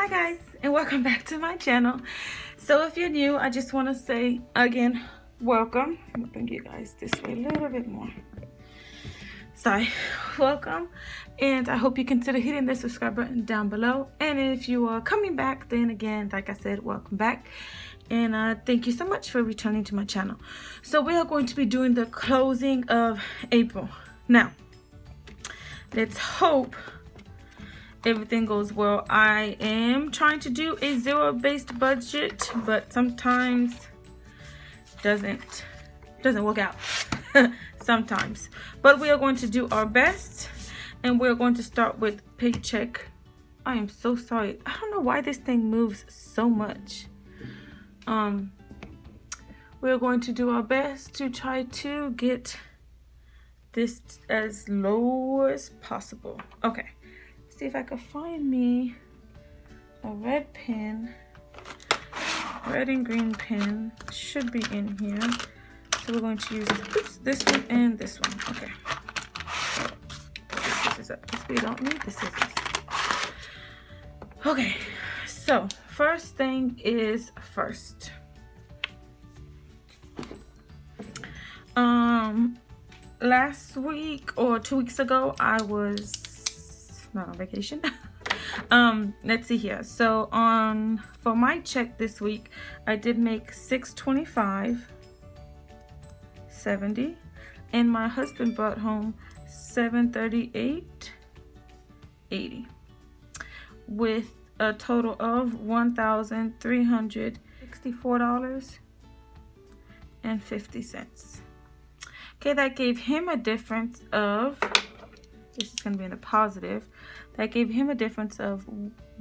Hi guys, and welcome back to my channel. So if you're new, I just want to say again, welcome. I'm gonna bring you guys this way a little bit more. Sorry, welcome, and I hope you consider hitting the subscribe button down below. And if you are coming back, then again, like I said, welcome back, and thank you so much for returning to my channel. So we are going to be doing the closing of April. Now, let's hope everything goes well. I am trying to do a zero-based budget, but sometimes doesn't work out. Sometimes, but we are going to do our best, and we're going to start with paycheck. I am so sorry. I don't know why this thing moves so much. We're going to do our best to try to get this as low as possible. Okay. See if I can find me a red pen. Red and green pen should be in here. So we're going to use this one and this one. Okay. This is up because we don't need the scissors. Okay. So first thing is first. Last week or 2 weeks ago, I was not on vacation. Let's see here. So for my check this week, I did make $625.70, and my husband brought home $738.80, with a total of $1,364.50. Okay, that gave him a difference of, this is going to be in the positive, that gave him a difference of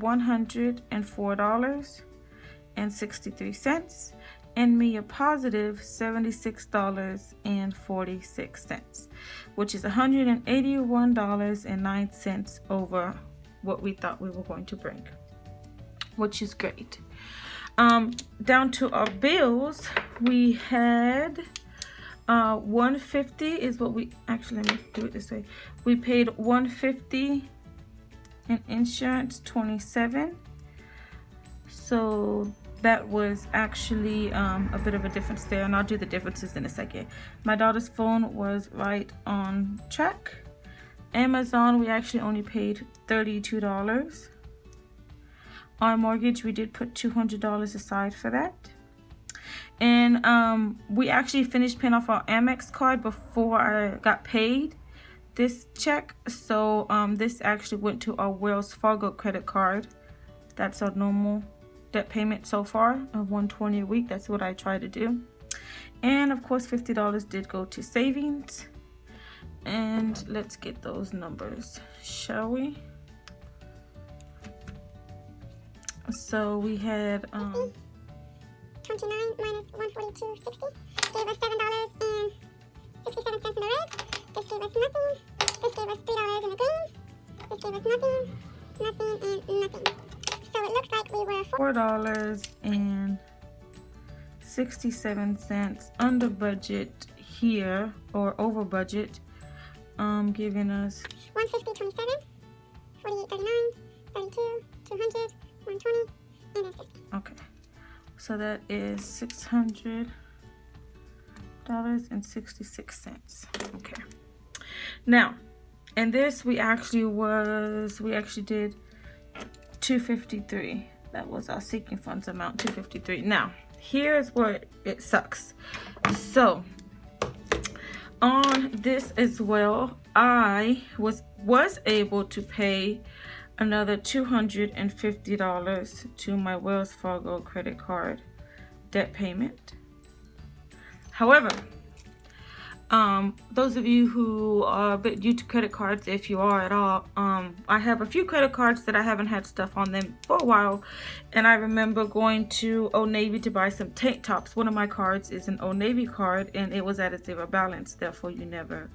$104.63, and me a positive $76.46, which is $181.09 over what we thought we were going to bring, which is great. Down to our bills, we had $150 is what we actually, let me do it this way. We paid $150 in insurance, $27. So that was actually a bit of a difference there, and I'll do the differences in a second. My daughter's phone was right on track. Amazon, we actually only paid $32. Our mortgage, we did put $200 aside for that. And we actually finished paying off our Amex card before I got paid this check. So this actually went to our Wells Fargo credit card. That's our normal debt payment so far of $120 a week. That's what I try to do. And of course, $50 did go to savings. And let's get those numbers, shall we? So we had 29 minus 142.60 gave us $7.67 in the red. This gave us nothing. This gave us $3 in the green. This gave us nothing, nothing, and nothing. So it looks like we were $4.67 under budget here, or over budget, giving us 150.27, 48.39, 32, 200, 120, and then 50. Okay. So that is $600.66. Okay. Now, and this we actually did $253. That was our seeking funds amount, $253. Now, here's where it sucks. So on this as well, I was able to pay another $250 to my Wells Fargo credit card debt payment. However, those of you who are a bit new to credit cards, if you are at all, I have a few credit cards that I haven't had stuff on them for a while, and I remember going to Old Navy to buy some tank tops. One of my cards is an Old Navy card, and it was at a zero balance, therefore you never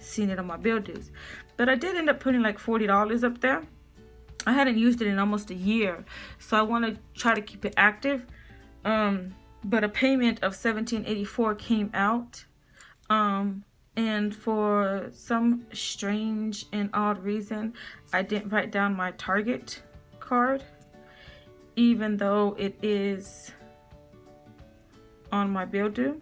seen it on my bill dues. But I did end up putting like $40 up there. I hadn't used it in almost a year, so I want to try to keep it active. But a payment of $17.84 came out, and for some strange and odd reason, I didn't write down my Target card, even though it is on my bill due.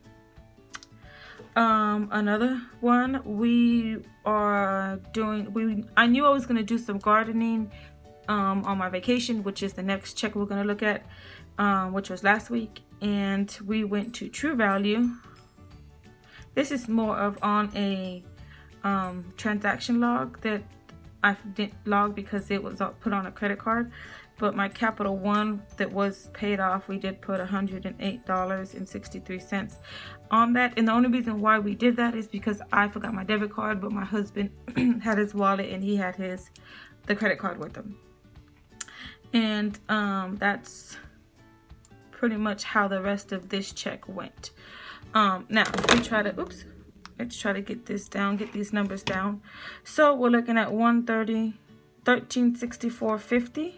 Another one, we are doing, I knew I was going to do some gardening on my vacation, which is the next check we're going to look at, which was last week, and we went to True Value. This is more of on a transaction log that I didn't log because it was put on a credit card, but my Capital One that was paid off, we did put $108.63 on that. And the only reason why we did that is because I forgot my debit card, but my husband had his wallet and he had the credit card with him. And that's pretty much how the rest of this check went. Now if we try to, let's try to get this down, get these numbers down. So we're looking at $1364.50,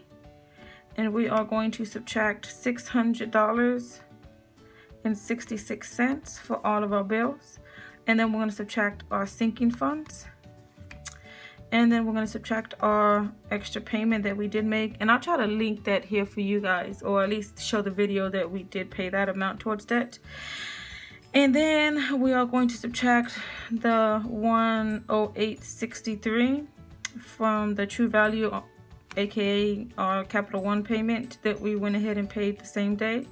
and we are going to subtract $600.66 for all of our bills, and then we're going to subtract our sinking funds, and then we're going to subtract our extra payment that we did make, and I'll try to link that here for you guys, or at least show the video that we did pay that amount towards that. And then we are going to subtract the $108.63 from the True Value, aka our Capital One payment that we went ahead and paid the same day.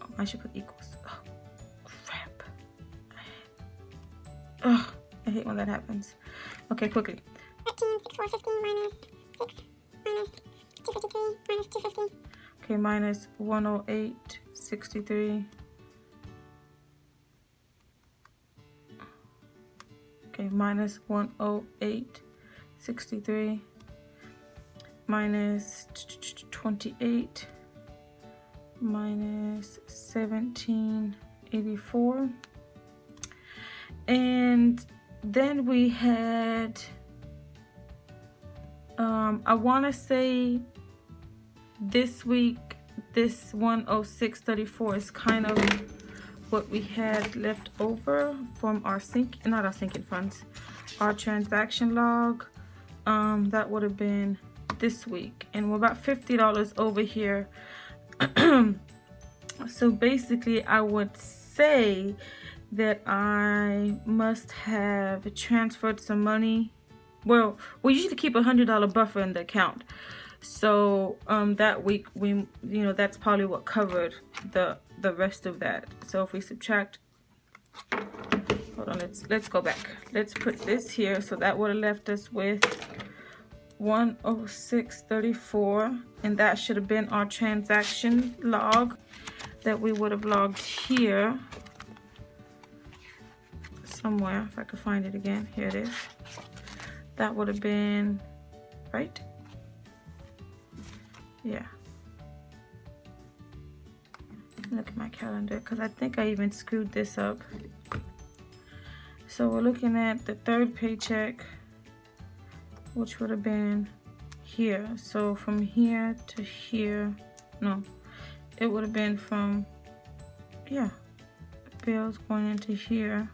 Oh, I should put equals. Oh, crap. Oh, I hate when that happens. Okay, quickly. 13,6450 minus 6 minus 253 minus 250. Okay, minus 108.63. Okay, minus 108.63 minus 28 minus 1784, and then we had I want to say this week this 106.34 is kind of what we had left over from our sinking funds, our transaction log. That would have been this week, and we're about $50 over here. So basically I would say that I must have transferred some money. Well, we usually keep $100 buffer in the account, so that week we, that's probably what covered the rest of that. So if we subtract, hold on, let's go back, let's put this here. So that would have left us with 106.34, and that should have been our transaction log that we would have logged here somewhere. If I could find it again, here it is. That would have been right. Yeah, look at my calendar because I think I even screwed this up. So we're looking at the third paycheck, which would have been here. So from here to here, no, it would have been from, yeah, bills going into here.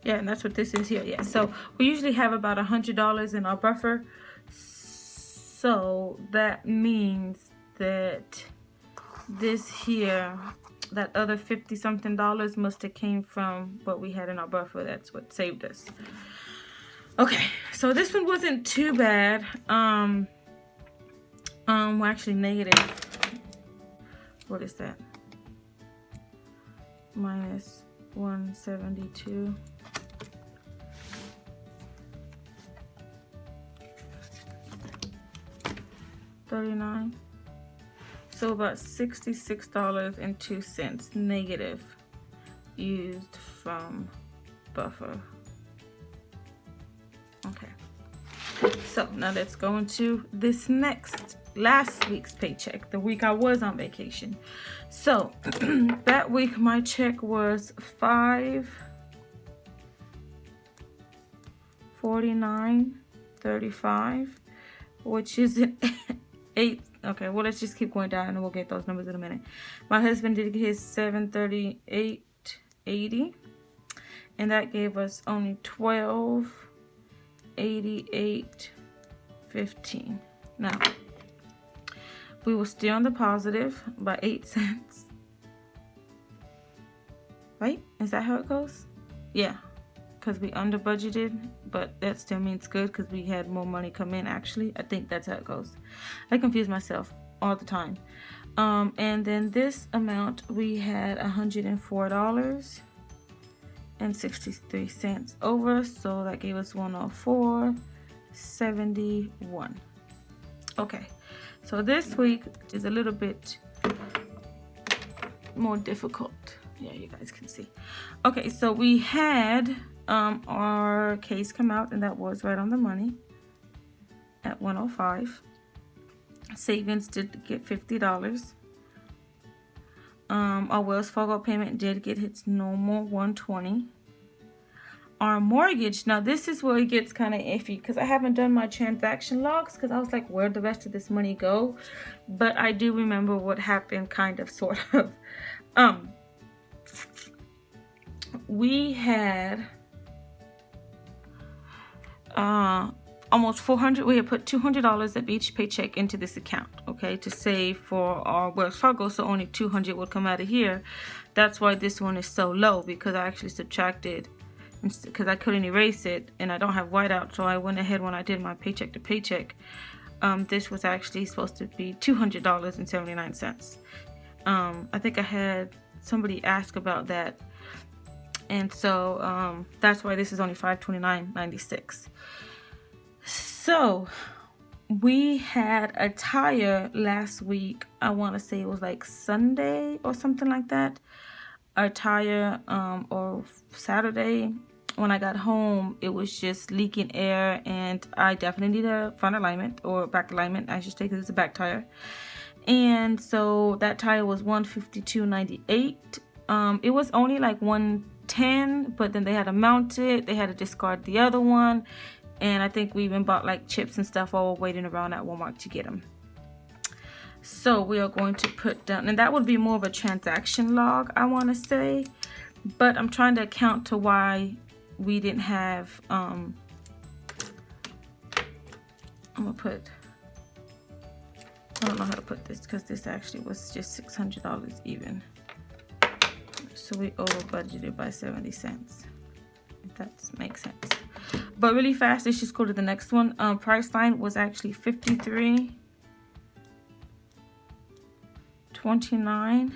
Yeah, and that's what this is here. Yeah, so we usually have about $100 in our buffer. So that means that this here, that other 50 something dollars must have came from what we had in our buffer. That's what saved us. Okay, so this one wasn't too bad. We're actually negative. What is that? Minus 172. $39. So about $66.02 negative used from buffer. Okay, so now let's go into this last week's paycheck, the week I was on vacation. So that week my check was $549.35, which is an 8. Okay, well, let's just keep going down and we'll get those numbers in a minute. My husband did his $738.80, and that gave us only $1288.15. Now we were still on the positive by 8 cents. Right? Is that how it goes? Yeah, because we under budgeted, but that still means good because we had more money come in actually. I think that's how it goes. I confuse myself all the time. And then this amount, we had $104.63 over, so that gave us $104.71. Okay, so this week is a little bit more difficult. Yeah, you guys can see. Okay, so we had our case come out, and that was right on the money at 105. Savings did get $50. Our Wells Fargo payment did get its normal 120. Our mortgage, now this is where it gets kind of iffy because I haven't done my transaction logs because I was like, where'd the rest of this money go? But I do remember what happened, kind of, sort of. We had almost 400. We had put $200 of each paycheck into this account, okay, to save for our Wells Fargo, so only 200 would come out of here. That's why this one is so low, because I actually subtracted, because I couldn't erase it and I don't have whiteout, so I went ahead when I did my paycheck to paycheck. This was actually supposed to be $200.79. I think I had somebody ask about that, and so that's why this is only $529.96. So we had a tire last week. I want to say it was like Sunday or something like that. A tire or Saturday. When I got home, it was just leaking air, and I definitely need a front alignment or back alignment, I should say, because it's a back tire. And so that tire was $152.98. It was only like $110, but then they had to mount it. They had to discard the other one. And I think we even bought like chips and stuff while we're waiting around at Walmart to get them. So we are going to put down, and that would be more of a transaction log, I want to say. But I'm trying to account to why we didn't have, I'm going to put, I don't know how to put this because this actually was just $600 even. So we over budgeted by 70 cents. If that makes sense. But really fast, let's just go to the next one. Price line was actually $53.29,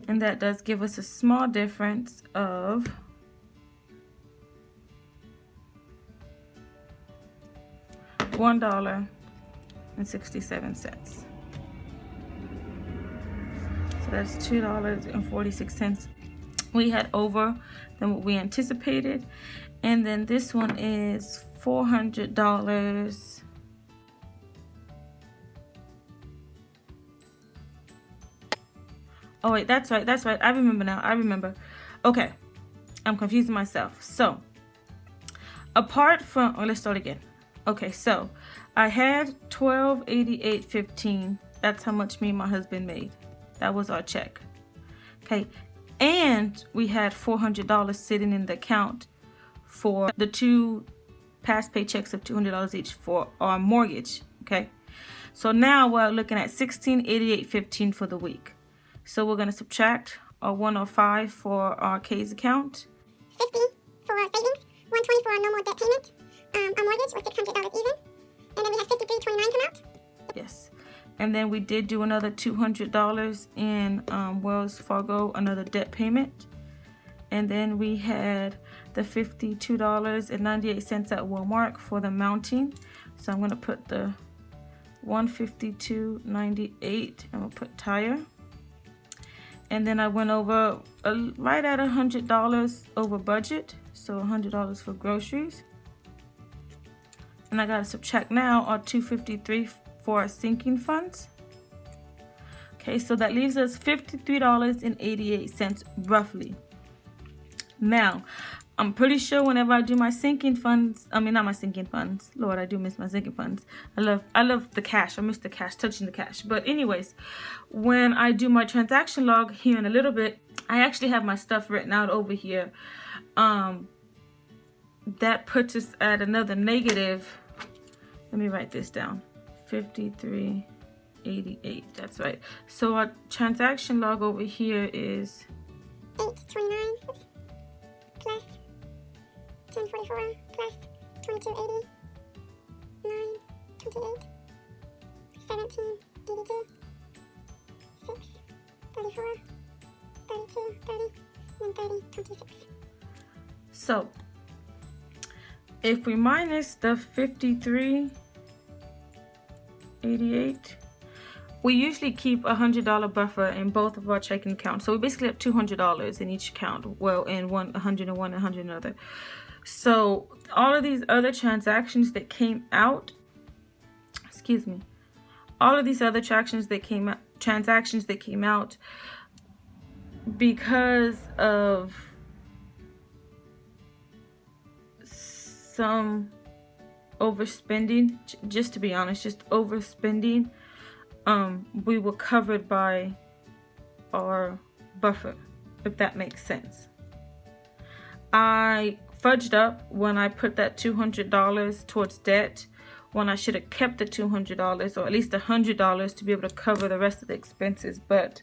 and that does give us a small difference of $1.67. So that's $2.46. We had over than what we anticipated. And then this one is $400. Oh wait, that's right. I remember now. I remember. Okay, I'm confusing myself. So, apart from, let's start again. Okay, so I had $1288.15. That's how much me and my husband made. That was our check. Okay, and we had $400 sitting in the account for the two past paychecks of $200 each for our mortgage. Okay, so now we're looking at $1688.15 for the week. So we're going to subtract our 105 for our K's account, 50 for our savings, 120 for our normal debt payment. Our mortgage was $600 even, and then we have $53.29 come out. Yes, and then we did do another $200 in Wells Fargo, another debt payment, and then we had the $52.98 at Walmart for the mounting. So I'm going to put the $152.98 and we'll put tire. And then I went over right at $100 over budget, so $100 for groceries. And I gotta subtract now our $253 for our sinking funds. Okay, so that leaves us $53.88 roughly. Now, I'm pretty sure whenever I do my sinking funds, I mean not my sinking funds, Lord, I do miss my sinking funds. I love the cash. I miss the cash, touching the cash. But anyways, when I do my transaction log here in a little bit, I actually have my stuff written out over here. That puts us at another negative. Let me write this down. 53 $8.88. That's right. So our transaction log over here is $8.29 plus $10.44 plus $22.80 $9.28 $17.82 $6.34 $32.30 and $30.26. So if we minus the $53.88, we usually keep a $100 buffer in both of our checking accounts. So we basically have $200 in each account. Well, in one, 101 and 100 another. So all of these other transactions that came out, excuse me, all of these other transactions that came out because of some overspending, just to be honest, just overspending, we were covered by our buffer, if that makes sense. I fudged up when I put that $200 towards debt, when I should have kept the $200 or at least $100 to be able to cover the rest of the expenses. But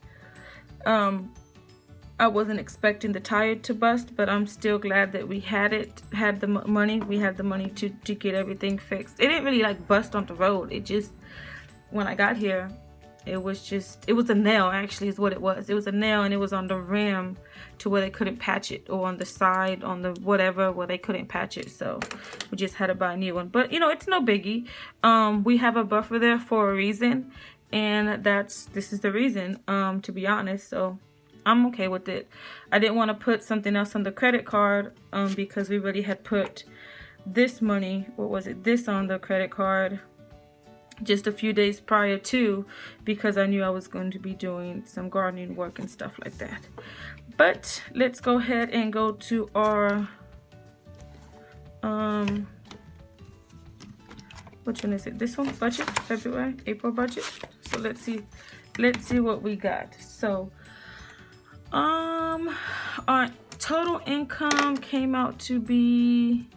I wasn't expecting the tire to bust, but I'm still glad that we had the money. We had the money to get everything fixed. It didn't really like bust on the road. It just, when I got here, it was a nail, actually, is what it was. It was a nail, and it was on the rim to where they couldn't patch it, or on the side, on the whatever, where they couldn't patch it. So we just had to buy a new one. But you know, it's no biggie. We have a buffer there for a reason, and this is the reason, to be honest. So I'm okay with it. I didn't want to put something else on the credit card, because we already had put this money, this on the credit card just a few days prior to, because I knew I was going to be doing some gardening work and stuff like that. But let's go ahead and go to our which one is it? This one, budget, February, April budget. So let's see what we got. So our total income came out to be,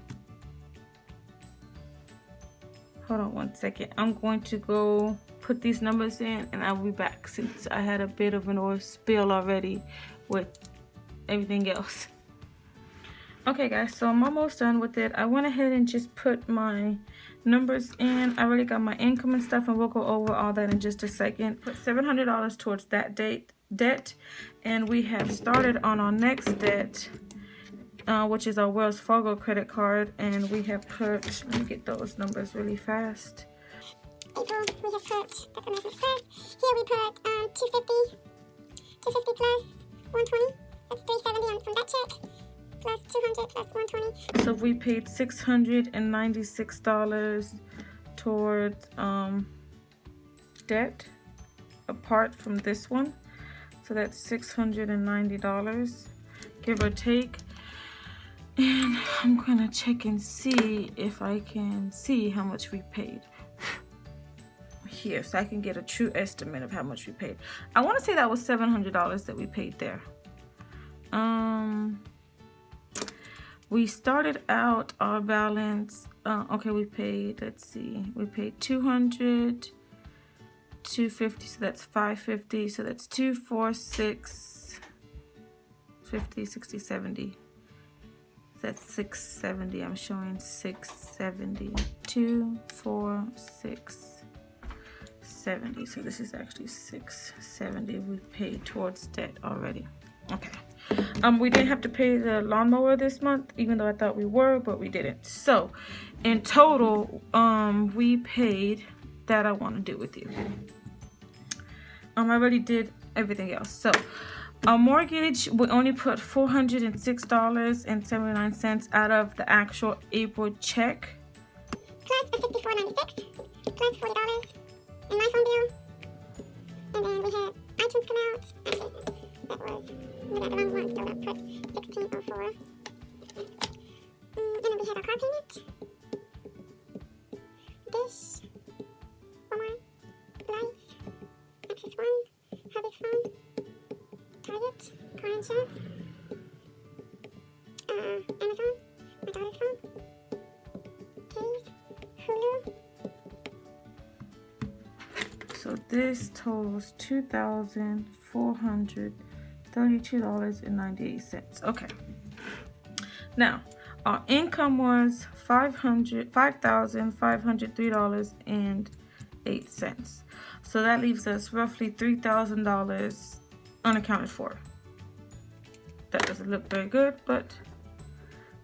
hold on one second. I'm going to go put these numbers in and I'll be back, since I had a bit of an oil spill already with everything else. Okay guys, so I'm almost done with it. I went ahead and just put my numbers in. I already got my income and stuff, and we'll go over all that in just a second. Put $700 towards that debt, and we have started on our next debt, which is our Wells Fargo credit card, and we have put, let me get those numbers really fast. April, we have put, that's American Express. Here we put 250 plus 120, that's 370 from that check, plus 200 plus 120. So we paid $696 towards debt, apart from this one. So that's $690, give or take. And I'm gonna check and see if I can see how much we paid here, so I can get a true estimate of how much we paid. I want to say that was $700 that we paid there. We started out our balance, okay, we paid, let's see, we paid 200, 250, so that's 550, so that's 2, 4, 6, 50, 60, 70. That's 670. I'm showing 670. 2, 4, 6, 70. So this is actually 670. We paid towards debt already. Okay. We didn't have to pay the lawnmower this month, even though I thought we were, but we didn't. So in total, we paid that. I want to do with you. I already did everything else. So our mortgage, we only put $406.79 out of the actual April check. Plus the $54.96, plus $40 in my phone bill. And then we had iTunes come out. Actually, that was, we got the wrong one, so I put $16.04. And then we had our car payment. Dish, Walmart, lights, Access One, Harvest Phone, Target, car insurance, Amazon, my daughter's phone, Keys, Hulu. So So this totals $2,432.98. Okay. Now, our income was $5,503.08. So that leaves us roughly $3,000 unaccounted for. That doesn't look very good, but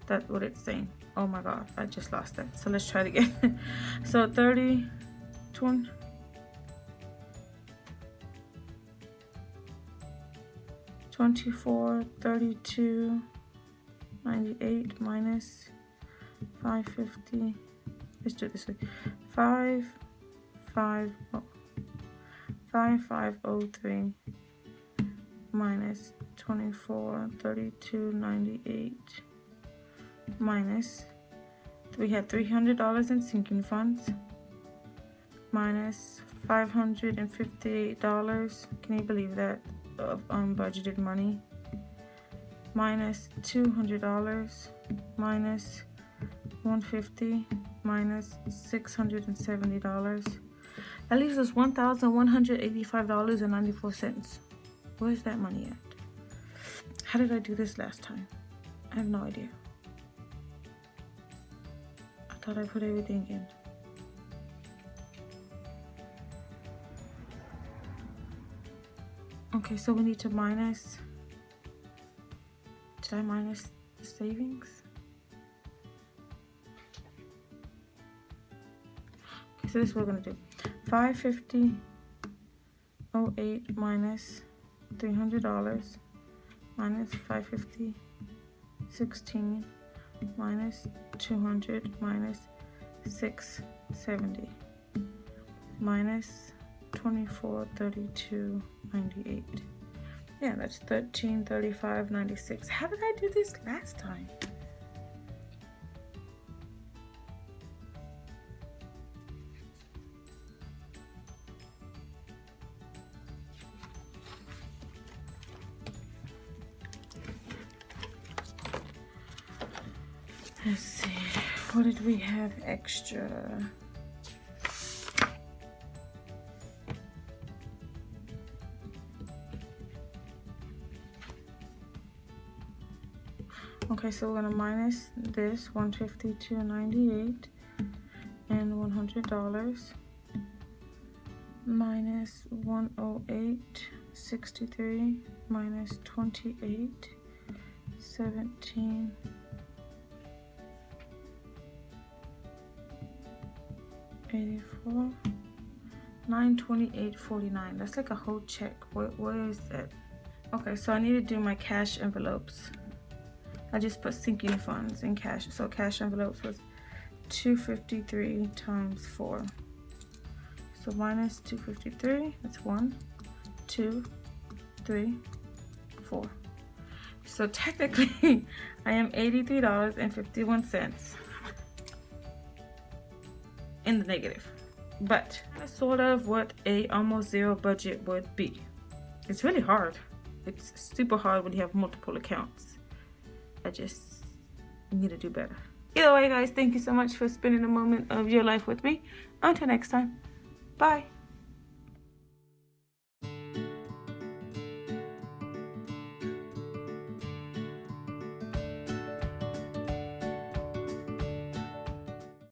that's what it's saying. Oh my God, I just lost that. So let's try it again. So 2432.98 minus 550. Let's do it this way. 5503 minus 2432.98 minus, we had $300 in sinking funds, minus $558, can you believe that, of unbudgeted money, minus $200, minus $150, minus $670. That leaves us $1,185.94. Where's that money at? How did I do this last time? I have no idea. I thought I put everything in. Okay, so we need to minus. Did I minus the savings? Okay, so this is what we're gonna do. 550.08 minus $300 minus 550.16 minus 200 minus 670 minus 2432.98. Yeah, that's 1335.96. How did I do this last time? Let's see, what did we have extra? Okay, so we're gonna minus this 152.98 and $100 minus 108.63 minus 28.17 84 928.49. That's like a whole check. Where is that? Okay, so I need to do my cash envelopes. I just put sinking funds in cash. So cash envelopes was 253 times 4. So minus 253. That's 1, 2, 3, 4. So technically, I am $83.51 in the negative. But that's sort of what a almost zero budget would be. It's really hard. It's super hard when you have multiple accounts. I just need to do better. Either way, guys, thank you so much for spending a moment of your life with me. Until next time, bye.